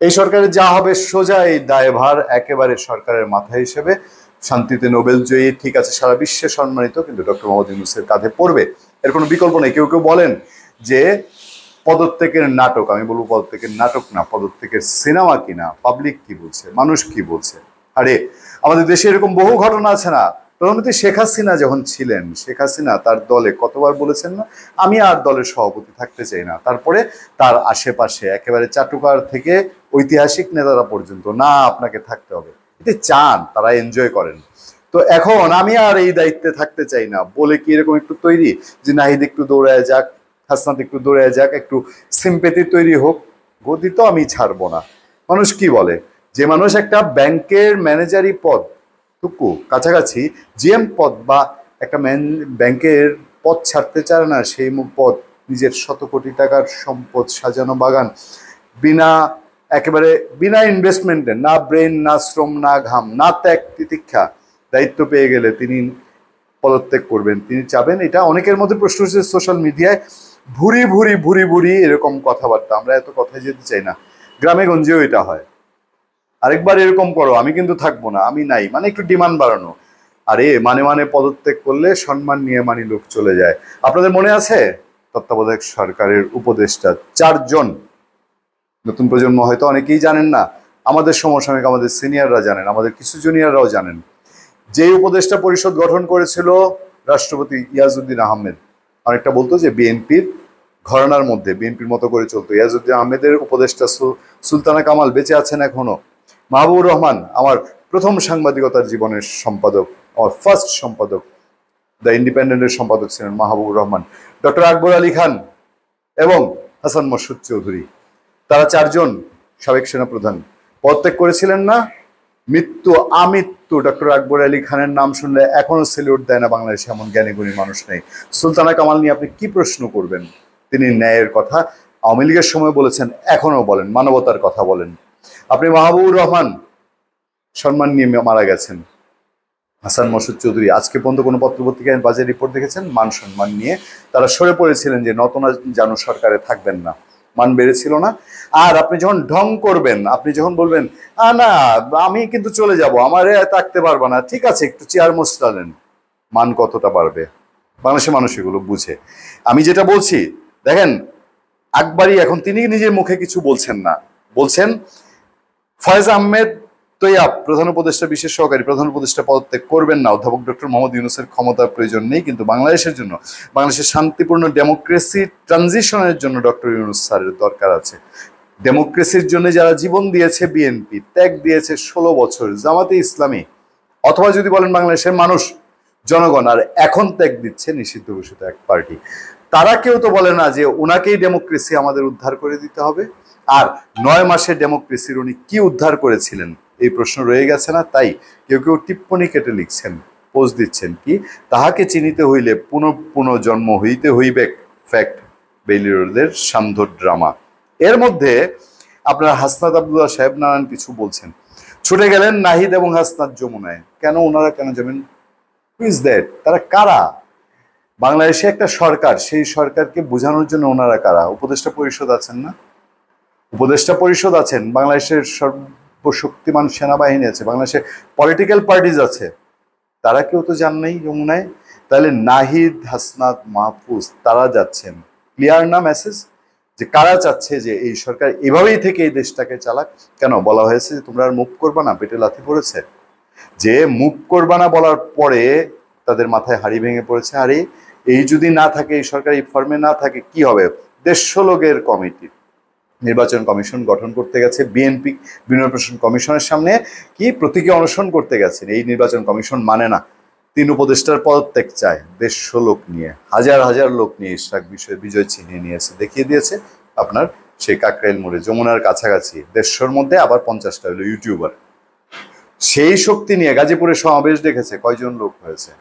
এই সরকারের যা হবে সোজা এই দায়ভার একেবারে সরকারের মাথা হিসেবে শান্তিতে নোবেল জয়ী, ঠিক আছে, সারা বিশ্বে সম্মানিত, কিন্তু ডক্টর মোহাম্মদ ইউনূসের কাঁধে পড়বে, এর কোনো বিকল্প নেই। কেউ কেউ বলেন যে পদত্যাগের নাটক, আমি বলবো পদত্যাগের নাটক না, পদত্যাগের সিনেমা কিনা, পাবলিক কি বলছে, মানুষ কি বলছে। আরে আমাদের দেশে এরকম বহু ঘটনা আছে না। প্রধানমন্ত্রী শেখ হাসিনা যখন ছিলেন, শেখ হাসিনা তার দলে কতবার বলেছেন না, আমি আর দলের সভাপতি থাকতে চাই না। তারপরে তার আশেপাশে একেবারে চাটুকার থেকে ঐতিহাসিক নেতারা পর্যন্ত, না আপনাকে থাকতে হবে, এতে চান, তারা এনজয় করেন। তো এখন আমি আর এই দায়িত্বে থাকতে চাই না বলে কি এরকম একটু তৈরি যে নাহিদ একটু দৌড়ায় যাক, হাসনাত একটু দৌড়ায় যাক, একটু সিম্পেথি তৈরি হোক, গদি তো আমি ছাড়বো না। মানুষ কি বলে, যে মানুষ একটা ব্যাংকের ম্যানেজারি পদ টুকু কাছাকাছি জিএম পদ বা একটা ব্যাংকের পদ ছাড়তে চায় না, সেই পদ নিজের শত কোটি টাকার সম্পদ সাজানো বাগান, বিনা একেবারে বিনা ইনভেস্টমেন্টে, না ব্রেন, না শ্রম, না ঘাম, না ত্যাগ তিতিক্ষা, দায়িত্ব পেয়ে গেলে তিনি পদত্যাগ করবেন, তিনি চাবেন। এটা অনেকের মধ্যে প্রশ্ন হচ্ছে সোশ্যাল মিডিয়ায়, ভুরি ভুরি ভুরি ভুরি এরকম কথাবার্তা। আমরা এত কথায় যেতে চাই না, গ্রামে গঞ্জেও এটা হয়। আরেকবার এরকম করো, আমি কিন্তু থাকবো না, আমি নাই, মানে একটু ডিমান্ড বাড়ানো। আরে মানে পদত্যাগ করলে সম্মান নিয়ে মানি লোক চলে যায়। আপনাদের মনে আছে তত্ত্বাবধায়ক সরকারের উপদেষ্টা 4 জন, নতুন প্রজন্ম হয়তো অনেকেই জানেন না, আমাদের সমসাময়িক আমাদের সিনিয়ররা জানেন, আমাদের কিছু জুনিয়ররাও জানেন। যে উপদেষ্টা পরিষদ গঠন করেছিল রাষ্ট্রপতি ইয়াজউদ্দিন আহমেদ, অনেকটা বলতো যে বিএনপির ঘরানার মধ্যে বিএনপির মতো করে চলতো। ইয়াজউদ্দিন আহমেদের উপদেষ্টা সুলতানা কামাল বেঁচে আছেন এখনো। মাহবুবুর রহমান আমার প্রথম সাংবাদিকতার জীবনের সম্পাদক, আমার ফার্স্ট সম্পাদক, দ্য ইন্ডিপেন্ডেন্টের সম্পাদক ছিলেন মাহবুবুর রহমান। ডক্টর আকবর আলী খান এবং হাসান মাসুদ চৌধুরী, তারা 4 জন সাবেক সেনাপ্রধান পদত্যাগ করেছিলেন না? মৃত্যু আমৃত্যু ডক্টর আকবর আলী খানের নাম শুনলে এখনো সেলিউট দেয় না বাংলাদেশে, এমন জ্ঞানীগুণী মানুষ নেই। সুলতানা কামাল নিয়ে আপনি কি প্রশ্ন করবেন? তিনি ন্যায়ের কথা আওয়ামী লীগের সময় বলেছেন, এখনো বলেন, মানবতার কথা বলেন। আপনি মাহবুবুর রহমান সম্মান নিয়ে মারা গেছেন। হাসান মাসুদ চৌধুরী আজকে পর্যন্ত কোনো পত্রপত্রিকায় বাজে রিপোর্ট দেখেছেন? মান সম্মান নিয়ে তারা সরে পড়েছিলেন যে নতনা জানু সরকারে থাকবেন না, মান বেড়েছিল না। আর আপনি যখন ঢং করবেন, আপনি যখন বলবেন না আমি কিন্তু চলে যাব, আমার থাকতে পারবো না, ঠিক আছে একটু চেয়ার মোস্তালেন, মান কতটা বাড়বে? বাংলাদেশের মানুষ এগুলো বুঝে। আমি যেটা বলছি দেখেন, আকবরী এখন তিনি নিজের মুখে কিছু বলছেন না, বলছেন ফয়েজ আহমেদ তৈয়াব প্রধান উপদেষ্টা, বিশেষ সহকারী প্রধান উপদেষ্টা পদত্যাগ করবেন না। অধ্যাপক ডক্টর মোহাম্মদ ইউনূসের ক্ষমতার প্রয়োজন নেই, কিন্তু বাংলাদেশের জন্য, বাংলাদেশের শান্তিপূর্ণ ডেমোক্রেসি ট্রানজিশনের জন্য ডক্টর ইউনূস স্যারের দরকার আছে। ডেমোক্রেসির জন্য যারা জীবন দিয়েছে, বিএনপি ত্যাগ দিয়েছে 16 বছর, জামাতে ইসলামী, অথবা যদি বলেন বাংলাদেশের মানুষ, জনগণ, আর এখন ত্যাগ দিচ্ছে নিষিদ্ধ ঘোষিত এক পার্টি, তারা কেউ তো বলে না যে ওনাকেই ডেমোক্রেসি আমাদের উদ্ধার করে দিতে হবে। আর 9 মাসের ডেমোক্রেসির উনি কি উদ্ধার করেছিলেন, এই প্রশ্ন রয়ে গেছে না? তাই কেউ কেউ টিপ্পনী কেটে লিখছেন, পোস্ট দিচ্ছেন কি, তাহাকে চিনিতে হইলে পুনঃ জন্ম হইতে হইবে, ফ্যাক্ট বেইলিরদের সান্ধ্য ড্রামা। এর মধ্যে আপনার হাসনাত আব্দুল্লাহ সাহেব নানান কিছু বলছেন, ছুটে গেলেন নাহিদ এবং হাসনাত যমুনায়। কেন ওনারা কেন যাবেন? Who is that? তারা কারা? বাংলাদেশে একটা সরকার, সেই সরকারকে বোঝানোর জন্য ওনারা কারা? উপদেষ্টা পরিষদ আছেন না? উপদেষ্টা পরিষদ আছেন, বাংলাদেশের সর্বশক্তিমান সেনাবাহিনী আছে, বাংলাদেশের পলিটিক্যাল পার্টিজ আছে, তারা কেউ তো যান নাই যমুনায়। তাহলে নাহিদ, হাসনাত, মাহফুজ তারা যাচ্ছেন, ক্লিয়ার না মেসেজ? যে কারা চাচ্ছে যে এই সরকার এভাবেই থেকে এই দেশটাকে চালাক। কেন বলা হয়েছে যে তোমরা আর মুভ করবা না? পেটে লাথি পড়েছে যে মুভ করবা না বলার পরে তাদের মাথায় হাড়ি ভেঙে পড়েছে। আরে এই যদি না থাকে, এই সরকার এই ফর্মে না থাকে কি হবে? 150 লোকের কমিটি নির্বাচন কমিশন গঠন করতে গেছে বিএনপি, নির্বাচন কমিশনের সামনে কি প্রতীকী অনশন করতে গেছেন। এই নির্বাচন কমিশন মানে না, 3 উপদেষ্টার পদত্যাগ চায়, 150 লোক নিয়ে, হাজার হাজার লোক নিয়ে ইশরাক বিষয়ে বিজয় ছিনিয়ে নিয়েছে, দেখিয়ে দিয়েছে আপনার সেই কাকরাইল মোড়ে, যমুনার কাছাকাছি। 150-র মধ্যে আবার 50টা হলো ইউটিউবার। সেই শক্তি নিয়ে গাজীপুরে সমাবেশ ডেকেছে, কয়জন লোক হয়েছে?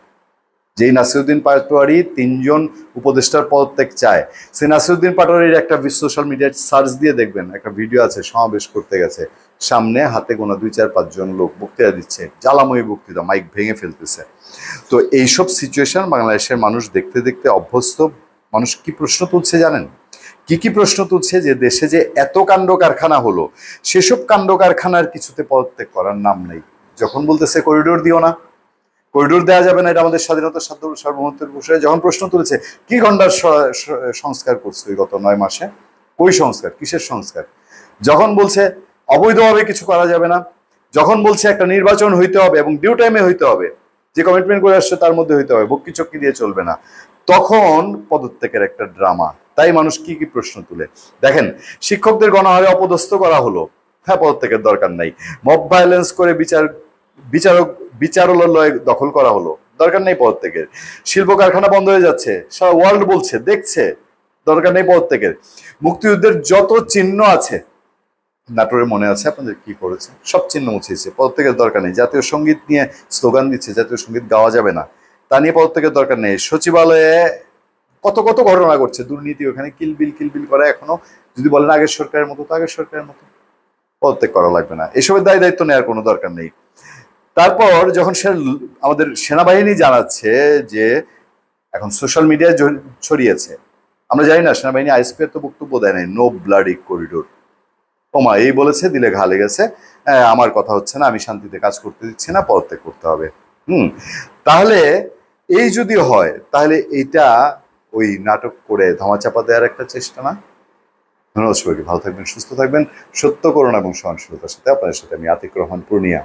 যেই নাসিরউদ্দিন পাটোয়ারি 3 জন উপদেষ্টার পদত্যাগ চায়, সেই নাসিরউদ্দিন পাটোয়ারির একটা সোশ্যাল মিডিয়ায় সার্চ দিয়ে দেখবেন, একটা ভিডিও আছে, সমাবেশ করতে গেছে, সামনে হাতে গোনা 2-4-5 জন লোক বক্তৃতা দিচ্ছে, জ্বালাময়ী বক্তৃতা, মাইক ভেঙে ফেলতেছে। তো এইসব সিচুয়েশন বাংলাদেশের মানুষ দেখতে দেখতে অভ্যস্ত। মানুষ কি প্রশ্ন তুলছে জানেন? কি কি প্রশ্ন তুলছে যে দেশে যে এত কাণ্ড কারখানা হলো, সেসব কাণ্ড কারখানার কিছুতে পদত্যাগ করার নাম নেই। যখন বলতেছে করিডোর দিও না, করিডোর দেওয়া যাবে না, এটা আমাদের স্বাধীনতার সার্বভৌমত্বের বিষয়ে যখন প্রশ্ন তুলেছে, কি গন্ডার সংস্কার করছো এই গত 9 মাসে? কই সংস্কার? কিসের সংস্কার? যখন বলছে অবৈধভাবে কিছু করা যাবে না, যখন বলছে একটা নির্বাচন হইতে হবে এবং ডিউ টাইমে হইতে হবে, যে কমিটমেন্ট করে আসছে তার মধ্যে হইতে হবে, বক্কি চক্কি দিয়ে চলবে না, তখন পদত্যাগের একটা ড্রামা। তাই মানুষ কি কি প্রশ্ন তুলে। দেখেন, শিক্ষকদের গণহারে অপদস্থ করা হলো, হ্যাঁ, পদত্যাগের দরকার নাই। মব ভায়োলেন্স করে বিচারক বিচারালয় দখল করা হলো, দরকার নেই পদত্যাগের। শিল্প কারখানা বন্ধ হয়ে যাচ্ছে, সারা ওয়ার্ল্ড বলছে, দেখছে, দরকার নেই পদত্যাগের। মুক্তিযুদ্ধের যত চিহ্ন আছে, নাটোরে মনে আছে আপনাদের কি করেছে, সব চিহ্ন মুছিয়েছে, পদত্যাগের দরকার নেই। জাতীয় সঙ্গীত নিয়ে স্লোগান দিচ্ছে, জাতীয় সঙ্গীত গাওয়া যাবে না, তা নিয়ে পদত্যাগের দরকার নেই। সচিবালয়ে কত কত ঘটনা ঘটছে, দুর্নীতি, ওখানে কিলবিল করে এখনো। যদি বলেন আগের সরকারের মতো, তো আগের সরকারের মতো, পদত্যাগ করা লাগবে না, এসবের দায়িত্ব নেওয়ার কোনো দরকার নেই। তারপর যখন আমাদের সেনাবাহিনী জানাচ্ছে যে এখন সোশ্যাল মিডিয়ায় ছড়িয়েছে, আমরা জানি না সেনাবাহিনী আইএসপি তো বক্তব্য দেয় নাই, নো ব্লাডি করিডোর। ওমা এই বলেছে, দিলে ঘা লেগেছে, আমার কথা হচ্ছে না, আমি শান্তিতে কাজ করতে দিচ্ছি না, পদত্যাগ করতে হবে। তাহলে এই যদি হয়, তাহলে এইটা ওই নাটক করে ধামাচাপা দেওয়ার একটা চেষ্টা না? ধন্যবাদ সবাইকে, ভালো থাকবেন, সুস্থ থাকবেন, সত্য করুন এবং সহনশীলতার সাথে। আপনাদের সাথে আমি আতিক রহমান পূর্ণিয়া।